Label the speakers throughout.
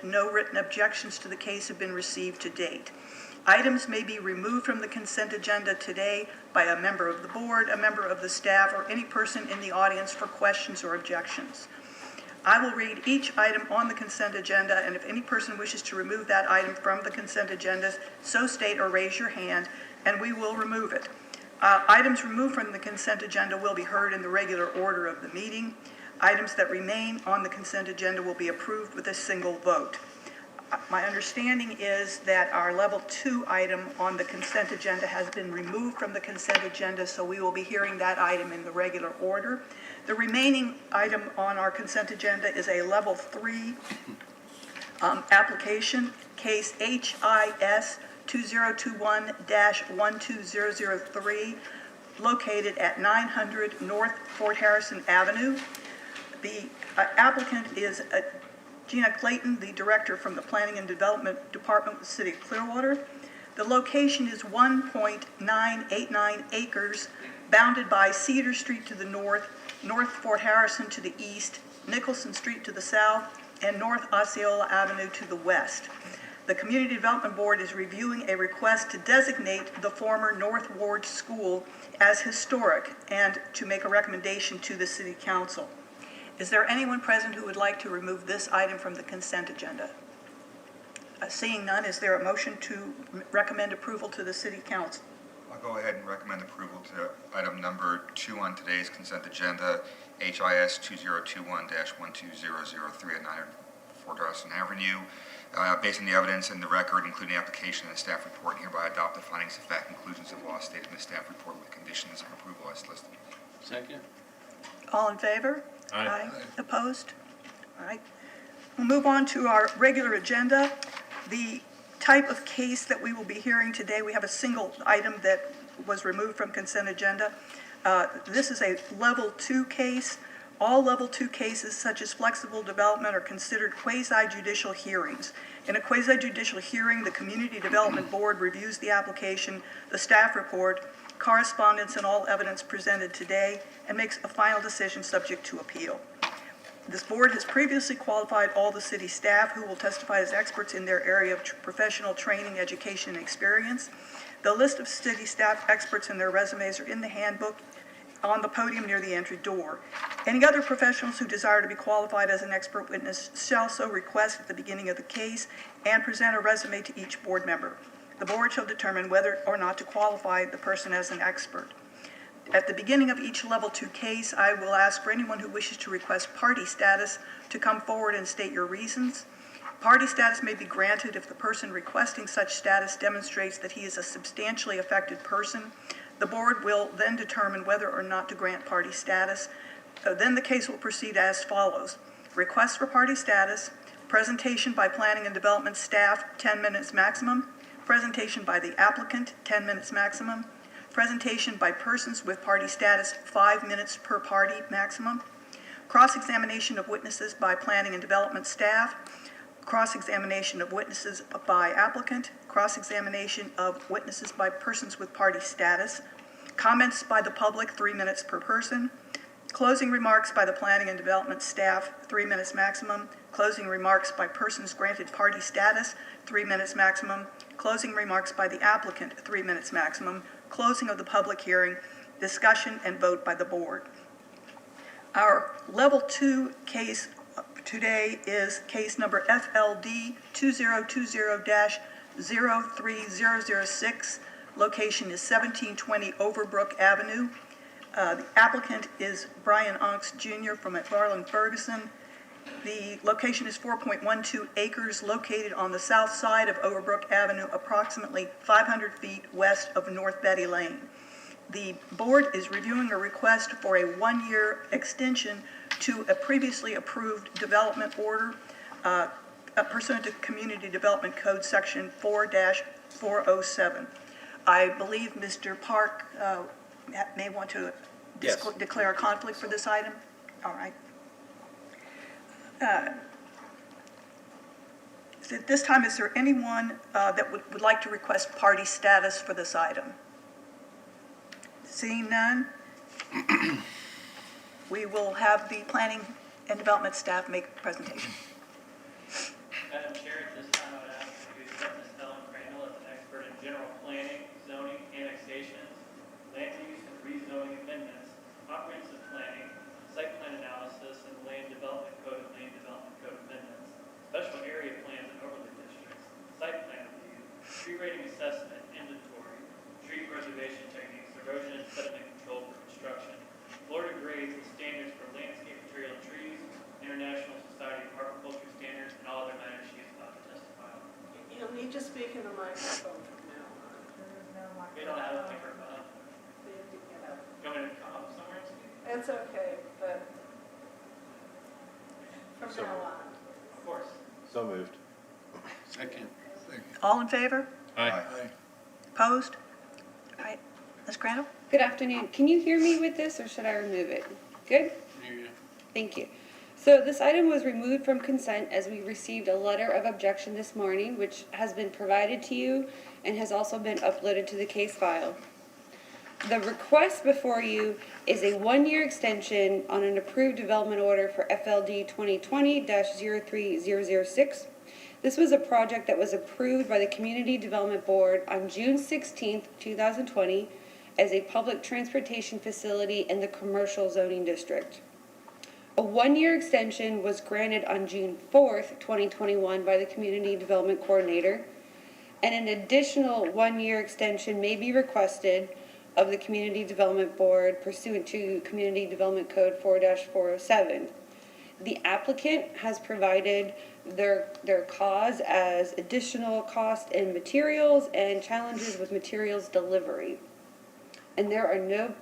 Speaker 1: no written objections to the case have been received to date. Items may be removed from the consent agenda today by a member of the board, a member of the staff, or any person in the audience for questions or objections. I will read each item on the consent agenda, and if any person wishes to remove that item from the consent agenda, so state or raise your hand, and we will remove it. Items removed from the consent agenda will be heard in the regular order of the meeting. Items that remain on the consent agenda will be approved with a single vote. My understanding is that our level 2 item on the consent agenda has been removed from the consent agenda, so we will be hearing that item in the regular order. The remaining item on our consent agenda is a level 3 application, case HIS 2021-12003, located at 900 North Fort Harrison Avenue. The applicant is Gina Clayton, the director from the Planning and Development Department of the City of Clearwater. The location is 1.989 acres, bounded by Cedar Street to the north, North Fort Harrison to the east, Nicholson Street to the south, and North Osceola Avenue to the west. The Community Development Board is reviewing a request to designate the former North Ward School as historic and to make a recommendation to the City Council. Is there anyone present who would like to remove this item from the consent agenda? Seeing none, is there a motion to recommend approval to the City Council?
Speaker 2: I'll go ahead and recommend approval to item number 2 on today's consent agenda, HIS 2021-12003 at 900 Fort Harrison Avenue. Based on the evidence and the record, including the application and the staff report, hereby adopt the findings of fact, conclusions of law stated in the staff report with conditions of approval as listed.
Speaker 3: Second.
Speaker 1: All in favor?
Speaker 3: Aye.
Speaker 1: Aye. Opposed? All right. We'll move on to our regular agenda. The type of case that we will be hearing today, we have a single item that was removed from consent agenda. This is a level 2 case. All level 2 cases, such as flexible development, are considered quasi-judicial hearings. In a quasi-judicial hearing, the Community Development Board reviews the application, the staff report, correspondence, and all evidence presented today, and makes a final decision subject to appeal. This board has previously qualified all the city staff who will testify as experts in their area of professional training, education, and experience. The list of city staff experts and their resumes are in the handbook on the podium near the entry door. Any other professionals who desire to be qualified as an expert witness shall so request at the beginning of the case and present a resume to each board member. The board shall determine whether or not to qualify the person as an expert. At the beginning of each level 2 case, I will ask for anyone who wishes to request party status to come forward and state your reasons. Party status may be granted if the person requesting such status demonstrates that he is a substantially affected person. The board will then determine whether or not to grant party status. Then the case will proceed as follows. Request for party status, presentation by Planning and Development staff, 10 minutes maximum. Presentation by the applicant, 10 minutes maximum. Presentation by persons with party status, 5 minutes per party maximum. Cross-examination of witnesses by Planning and Development staff. Cross-examination of witnesses by applicant. Cross-examination of witnesses by persons with party status. Comments by the public, 3 minutes per person. Closing remarks by the Planning and Development staff, 3 minutes maximum. Closing remarks by persons granted party status, 3 minutes maximum. Closing remarks by the applicant, 3 minutes maximum. Closing of the public hearing, discussion, and vote by the board. Our level 2 case today is case number FLD 2020-03006. Location is 1720 Overbrook Avenue. The applicant is Brian Onks Jr. from McFarland Ferguson. The location is 4.12 acres located on the south side of Overbrook Avenue, approximately 500 feet west of North Betty Lane. The board is reviewing a request for a 1-year extension to a previously approved development order pursuant to Community Development Code Section 4-407. I believe Mr. Park may want to declare a conflict for this item. All right. At this time, is there anyone that would like to request party status for this item? Seeing none, we will have the Planning and Development staff make a presentation.
Speaker 4: Madam Chair.
Speaker 3: need to speak in the microphone from now on.
Speaker 4: We don't have a microphone.
Speaker 3: You have to get up.
Speaker 4: You want me to come up somewhere?
Speaker 3: It's okay, but from
Speaker 5: So-
Speaker 3: now on.
Speaker 4: Of course.
Speaker 5: So moved.
Speaker 6: Second.
Speaker 1: All in favor?
Speaker 5: Aye.
Speaker 1: Opposed? All right, Ms. Crandall?
Speaker 7: Good afternoon. Can you hear me with this or should I remove it? Good? Thank you. So this item was removed from consent as we received a letter of objection this morning, which has been provided to you and has also been uploaded to the case file. The request before you is a one-year extension on an approved development order for FLD 2020-03006. This was a project that was approved by the Community Development Board on June 16th, 2020 as a public transportation facility in the commercial zoning district. A one-year extension was granted on June 4th, 2021 by the Community Development Coordinator, and an additional one-year extension may be requested of the Community Development Board pursuant to Community Development Code 4-407. The applicant has provided their cause as additional cost in materials and challenges with materials delivery. And there are no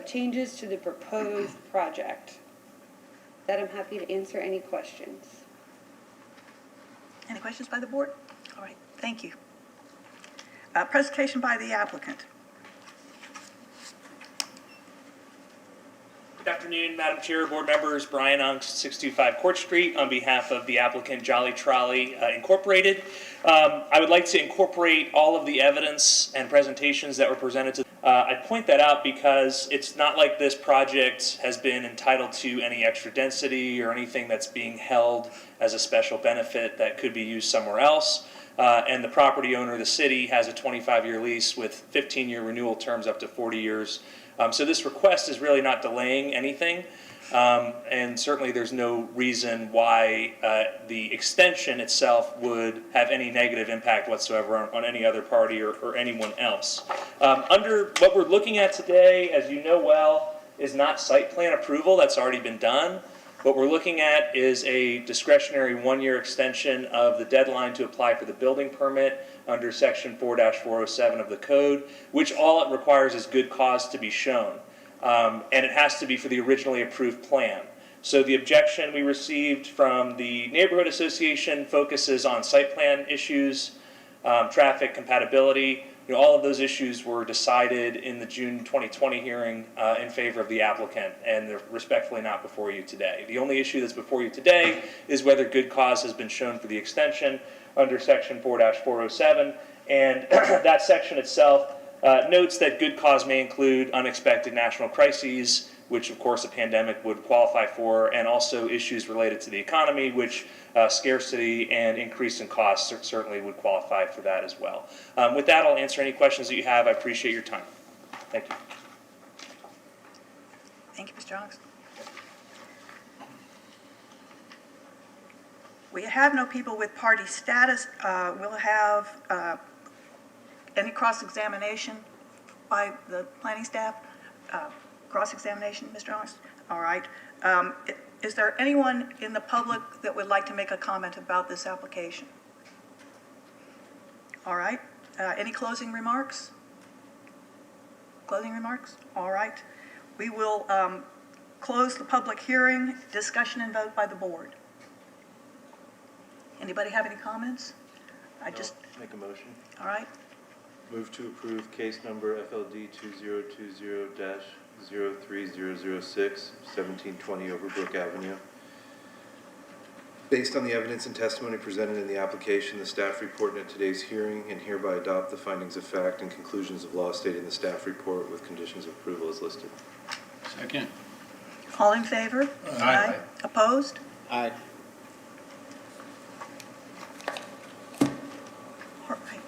Speaker 7: changes to the proposed project. That I'm happy to answer any questions.
Speaker 1: Any questions by the board? All right, thank you. Presentation by the applicant.
Speaker 4: Good afternoon, Madam Chair, board members. Brian Unks, 625 Court Street, on behalf of the applicant Jolly Trolley Incorporated. I would like to incorporate all of the evidence and presentations that were presented to. I point that out because it's not like this project has been entitled to any extra density or anything that's being held as a special benefit that could be used somewhere else. And the property owner, the city, has a 25-year lease with 15-year renewal terms up to 40 years. So this request is really not delaying anything, and certainly there's no reason why the extension itself would have any negative impact whatsoever on any other party or anyone else. Under what we're looking at today, as you know well, is not site plan approval. That's already been done. What we're looking at is a discretionary one-year extension of the deadline to apply for the building permit under section 4-407 of the code, which all it requires is good cause to be shown. And it has to be for the originally approved plan. So the objection we received from the neighborhood association focuses on site plan issues, traffic compatibility. All of those issues were decided in the June 2020 hearing in favor of the applicant, and they're respectfully not before you today. The only issue that's before you today is whether good cause has been shown for the extension under section 4-407, and that section itself notes that good cause may include unexpected national crises, which of course a pandemic would qualify for, and also issues related to the economy, which scarcity and increase in costs certainly would qualify for that as well. With that, I'll answer any questions that you have. I appreciate your time. Thank you.
Speaker 1: Thank you, Mr. Alex. We have no people with party status. We'll have any cross-examination by the planning staff? Cross-examination, Mr. Alex? All right. Is there anyone in the public that would like to make a comment about this application? All right. Any closing remarks? Closing remarks? All right. We will close the public hearing, discussion and vote by the board. Anybody have any comments?
Speaker 5: Make a motion.
Speaker 1: All right.
Speaker 5: Move to approve case number FLD 2020-03006, 1720 Overbrook Avenue. Based on the evidence and testimony presented in the application, the staff report in today's hearing, and hereby adopt the findings of fact and conclusions of law stated in the staff report with conditions of approval as listed.
Speaker 6: Second.
Speaker 1: All in favor?
Speaker 6: Aye.
Speaker 1: Opposed?
Speaker 6: Aye.
Speaker 1: All right.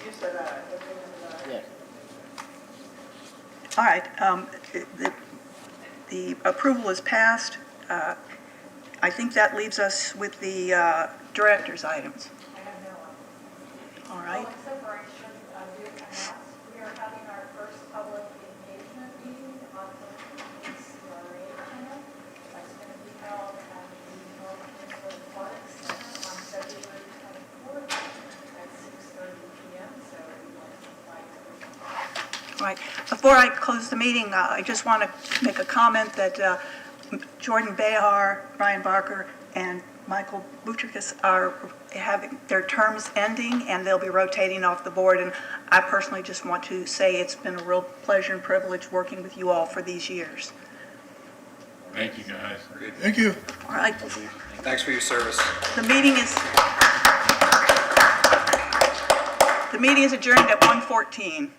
Speaker 3: You said aye.
Speaker 6: Yes.
Speaker 1: All right. The approval is passed. I think that leaves us with the director's items.
Speaker 8: I have no one.
Speaker 1: All right.
Speaker 8: Except for I should do announce, we are having our first public engagement meeting on the CRA channel. That's going to be held at the North Minnesota Aquatic Center on
Speaker 1: Before I close the meeting, I just want to make a comment that Jordan Behar, Brian Barker, and Michael Boutricus are having their terms ending, and they'll be rotating off the board. And I personally just want to say it's been a real pleasure and privilege working with you all for these years.
Speaker 6: Thank you, guys.
Speaker 9: Thank you.
Speaker 1: All right,
Speaker 10: Thanks for your service.
Speaker 1: the meeting is adjourned at 1:14.